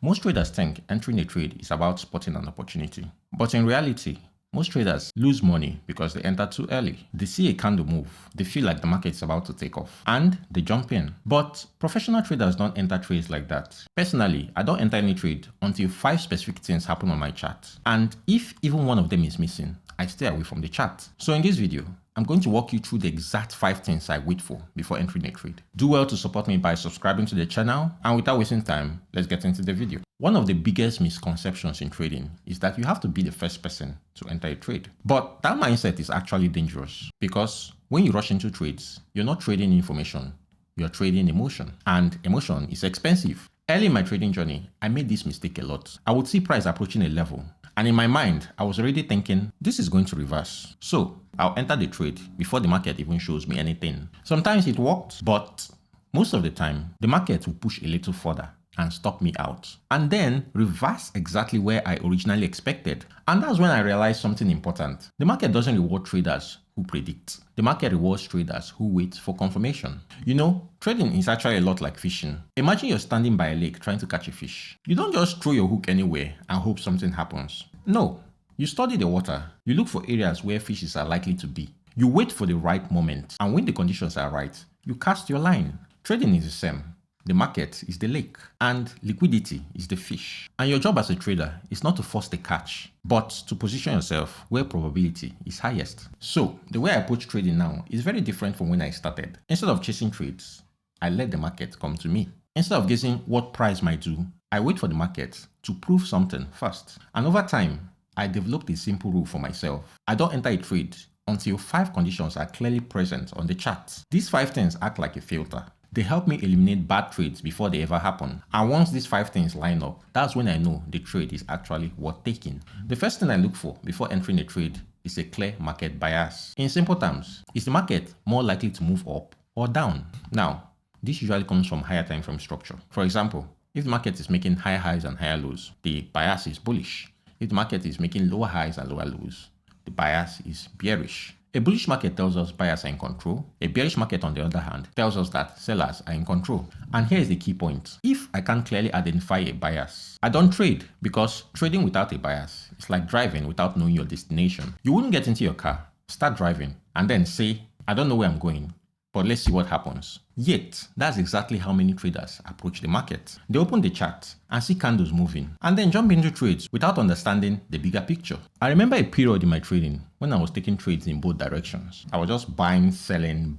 Most traders think entering a trade is about spotting an opportunity. But in reality, most traders lose money because they enter too early. They see a candle move, they feel like the market is about to take off, and they jump in. But professional traders don't enter trades like that. Personally, I don't enter any trade until 5 specific things happen on my chart. And if even one of them is missing, I stay away from the chart. So in this video, I'm going to walk you through the exact 5 things I wait for before entering a trade. Do well to support me by subscribing to the channel, and without wasting time, let's get into the video. One of the biggest misconceptions in trading is that you have to be the first person to enter a trade. But that mindset is actually dangerous because when you rush into trades, you're not trading information, you're trading emotion, and emotion is expensive. Early in my trading journey, I made this mistake a lot. I would see price approaching a level, and in my mind, I was already thinking, this is going to reverse. So I'll enter the trade before the market even shows me anything. Sometimes it worked, but most of the time, the market will push a little further and stop me out, and then reverse exactly where I originally expected. And that's when I realized something important. The market doesn't reward traders who predict. The market rewards traders who wait for confirmation. You know, trading is actually a lot like fishing. Imagine you're standing by a lake trying to catch a fish. You don't just throw your hook anywhere and hope something happens. No, you study the water. You look for areas where fishes are likely to be. You wait for the right moment, and when the conditions are right, you cast your line. Trading is the same. The market is the lake, and liquidity is the fish. And your job as a trader is not to force the catch, but to position yourself where probability is highest. So, the way I approach trading now is very different from when I started. Instead of chasing trades, I let the market come to me. Instead of guessing what price might do, I wait for the market to prove something first. And over time, I developed a simple rule for myself. I don't enter a trade until 5 conditions are clearly present on the chart. These 5 things act like a filter. They help me eliminate bad trades before they ever happen. And once these 5 things line up, that's when I know the trade is actually worth taking. The first thing I look for before entering a trade is a clear market bias. In simple terms, is the market more likely to move up or down? Now, this usually comes from higher time frame structure. For example, if the market is making higher highs and higher lows, the bias is bullish. If the market is making lower highs and lower lows, the bias is bearish. A bullish market tells us buyers are in control. A bearish market, on the other hand, tells us that sellers are in control. And here is the key point. If I can't clearly identify a bias, I don't trade, because trading without a bias is like driving without knowing your destination. You wouldn't get into your car, start driving, and then say, I don't know where I'm going, but let's see what happens. Yet, that's exactly how many traders approach the market. They open the chart and see candles moving, and then jump into trades without understanding the bigger picture. I remember a period in my trading when I was taking trades in both directions. I was just buying, selling.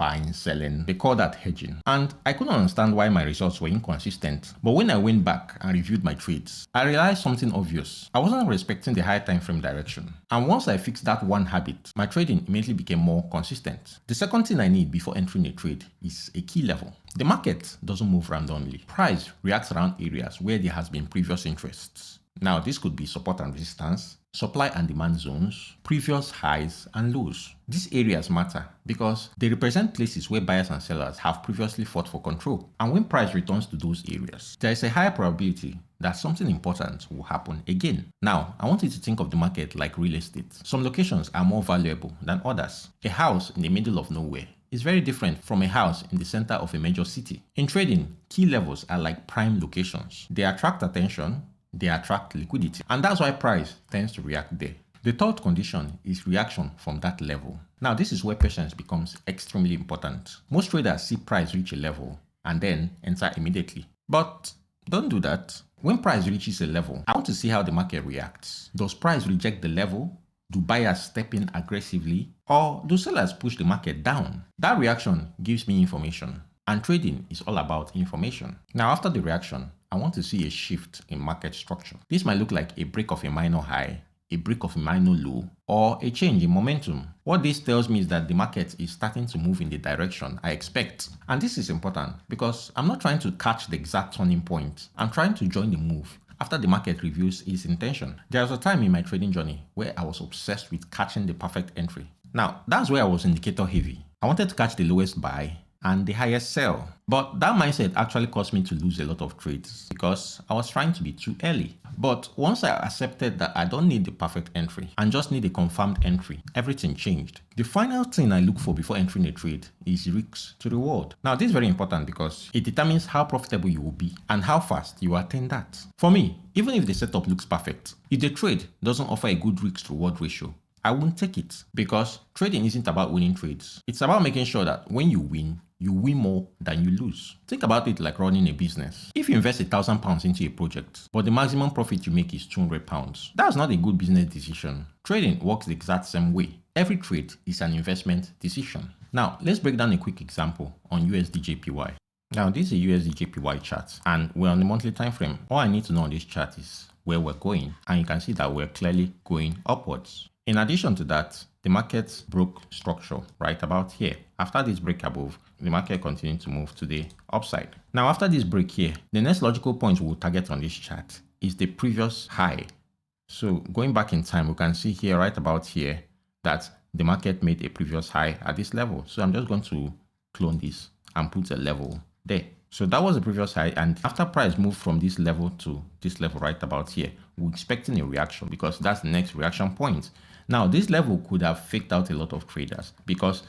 They call that hedging. And I couldn't understand why my results were inconsistent. But when I went back and reviewed my trades, I realized something obvious. I wasn't respecting the high time frame direction. And once I fixed that one habit, my trading immediately became more consistent. The second thing I need before entering a trade is a key level. The market doesn't move randomly. Price reacts around areas where there has been previous interests. Now, this could be support and resistance, supply and demand zones, previous highs and lows. These areas matter because they represent places where buyers and sellers have previously fought for control. And when price returns to those areas, there is a higher probability that something important will happen again. Now, I want you to think of the market like real estate. Some locations are more valuable than others. A house in the middle of nowhere is very different from a house in the center of a major city. In trading, key levels are like prime locations. They attract attention, they attract liquidity, and that's why price tends to react there. The third condition is reaction from that level. Now, this is where patience becomes extremely important. Most traders see price reach a level and then enter immediately. But don't do that. When price reaches a level, I want to see how the market reacts. Does price reject the level? Do buyers step in aggressively? Or do sellers push the market down? That reaction gives me information. And trading is all about information. Now, after the reaction, I want to see a shift in market structure. This might look like a break of a minor high, a break of a minor low, or a change in momentum. What this tells me is that the market is starting to move in the direction I expect. And this is important because I'm not trying to catch the exact turning point. I'm trying to join the move after the market reveals its intention. There was a time in my trading journey where I was obsessed with catching the perfect entry. Now, that's where I was indicator heavy. I wanted to catch the lowest buy, and the highest sell. But that mindset actually caused me to lose a lot of trades because I was trying to be too early. But once I accepted that I don't need the perfect entry and just need a confirmed entry, everything changed. The final thing I look for before entering a trade is risk to reward. Now, this is very important because it determines how profitable you will be and how fast you attain that. For me, even if the setup looks perfect, if the trade doesn't offer a good risk to reward ratio, I won't take it, because trading isn't about winning trades. It's about making sure that when you win more than you lose. Think about it like running a business. If you invest £1,000 into a project, but the maximum profit you make is £200, that's not a good business decision. Trading works the exact same way. Every trade is an investment decision. Now, let's break down a quick example on USDJPY. Now, this is a USDJPY chart, and we're on the monthly time frame. All I need to know on this chart is where we're going, and you can see that we're clearly going upwards. In addition to that, the market broke structure right about here. After this break above, the market continued to move to the upside. Now, after this break here, the next logical point we'll target on this chart is the previous high. So going back in time, we can see here, right about here, that the market made a previous high at this level. So I'm just going to clone this and put a level there. So that was the previous high, and after price moved from this level to this level right about here, we're expecting a reaction because that's the next reaction point. Now, this level could have faked out a lot of traders because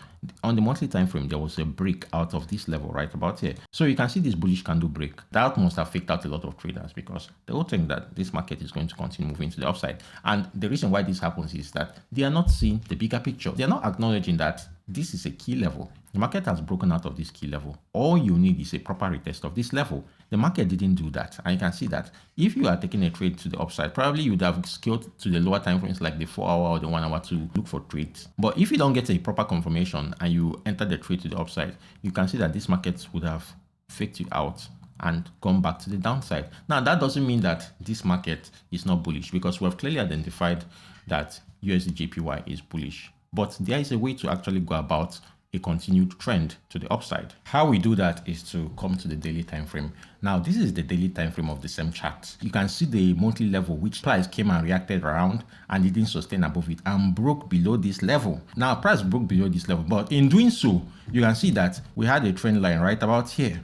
on the monthly time frame, there was a break out of this level right about here. So you can see this bullish candle break. That must have faked out a lot of traders because they will think that this market is going to continue moving to the upside. And the reason why this happens is that they are not seeing the bigger picture. They are not acknowledging that this is a key level. The market has broken out of this key level. All you need is a proper retest of this level. The market didn't do that. And you can see that if you are taking a trade to the upside, probably you would have scaled to the lower time frames like the 4-hour or the 1 hour to look for trades. But if you don't get a proper confirmation and you enter the trade to the upside, you can see that this market would have faked you out and gone back to the downside. Now, that doesn't mean that this market is not bullish, because we have clearly identified that USDJPY is bullish. But there is a way to actually go about a continued trend to the upside. How we do that is to come to the daily time frame. Now, this is the daily time frame of the same chart. You can see the monthly level, which price came and reacted around and it didn't sustain above it and broke below this level. Now, price broke below this level, but in doing so, you can see that we had a trend line right about here.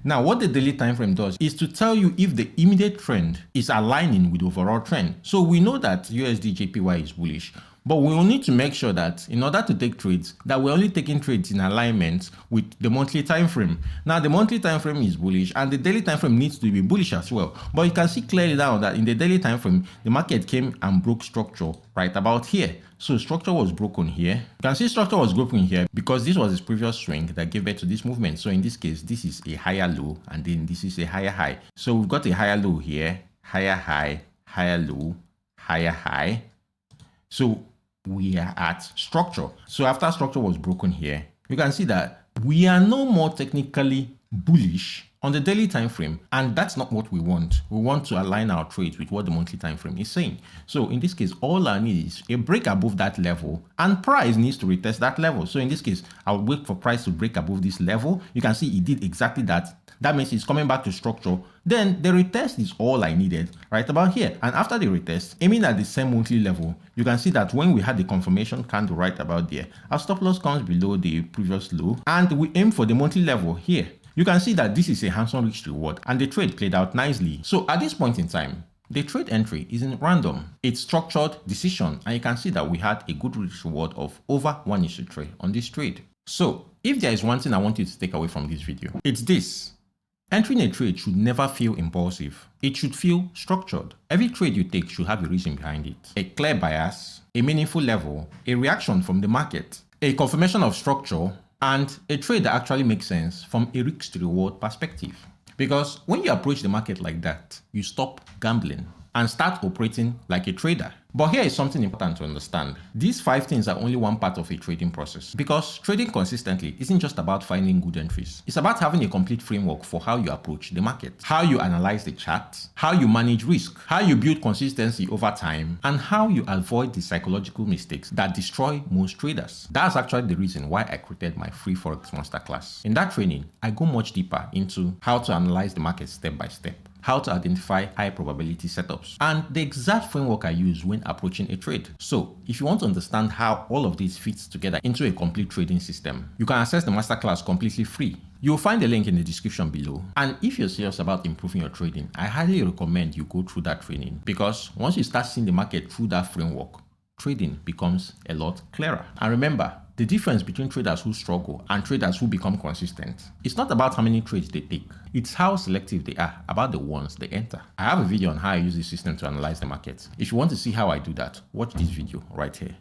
Now, what the daily time frame does is to tell you if the immediate trend is aligning with the overall trend. So we know that USDJPY is bullish, but we will need to make sure that in order to take trades, that we're only taking trades in alignment with the monthly time frame. Now, the monthly time frame is bullish and the daily time frame needs to be bullish as well. But you can see clearly now that in the daily time frame, the market came and broke structure right about here. So structure was broken here. You can see structure was broken here because this was its previous swing that gave birth to this movement. So in this case, this is a higher low and then this is a higher high. So we've got a higher low here, higher high, higher low, higher high. So we are at structure. So after structure was broken here, you can see that we are no more technically bullish on the daily time frame, and that's not what we want. We want to align our trades with what the monthly time frame is saying. So in this case, all I need is a break above that level, and price needs to retest that level. So in this case, I'll wait for price to break above this level. You can see it did exactly that. That means it's coming back to structure. Then the retest is all I needed right about here. And after the retest, aiming at the same monthly level, you can see that when we had the confirmation candle right about there, our stop loss comes below the previous low and we aim for the monthly level here. You can see that this is a handsome risk reward and the trade played out nicely. So at this point in time, the trade entry isn't random. It's structured decision, and you can see that we had a good risk reward of over 1:3 on this trade. So if there is one thing I want you to take away from this video, it's this. Entering a trade should never feel impulsive. It should feel structured. Every trade you take should have a reason behind it. A clear bias, a meaningful level, a reaction from the market, a confirmation of structure, and a trade that actually makes sense from a risk to reward perspective. Because when you approach the market like that, you stop gambling and start operating like a trader. But here is something important to understand. These 5 things are only one part of a trading process, because trading consistently isn't just about finding good entries. It's about having a complete framework for how you approach the market, how you analyze the chart, how you manage risk, how you build consistency over time, and how you avoid the psychological mistakes that destroy most traders. That's actually the reason why I created my free Forex Masterclass. In that training, I go much deeper into how to analyze the market step by step. how to identify high probability setups, and the exact framework I use when approaching a trade. So if you want to understand how all of this fits together into a complete trading system, you can access the masterclass completely free. You'll find the link in the description below. And if you're serious about improving your trading, I highly recommend you go through that training, because once you start seeing the market through that framework, trading becomes a lot clearer. And remember, the difference between traders who struggle and traders who become consistent, it's not about how many trades they take. It's how selective they are about the ones they enter. I have a video on how I use this system to analyze the market. If you want to see how I do that, watch this video right here.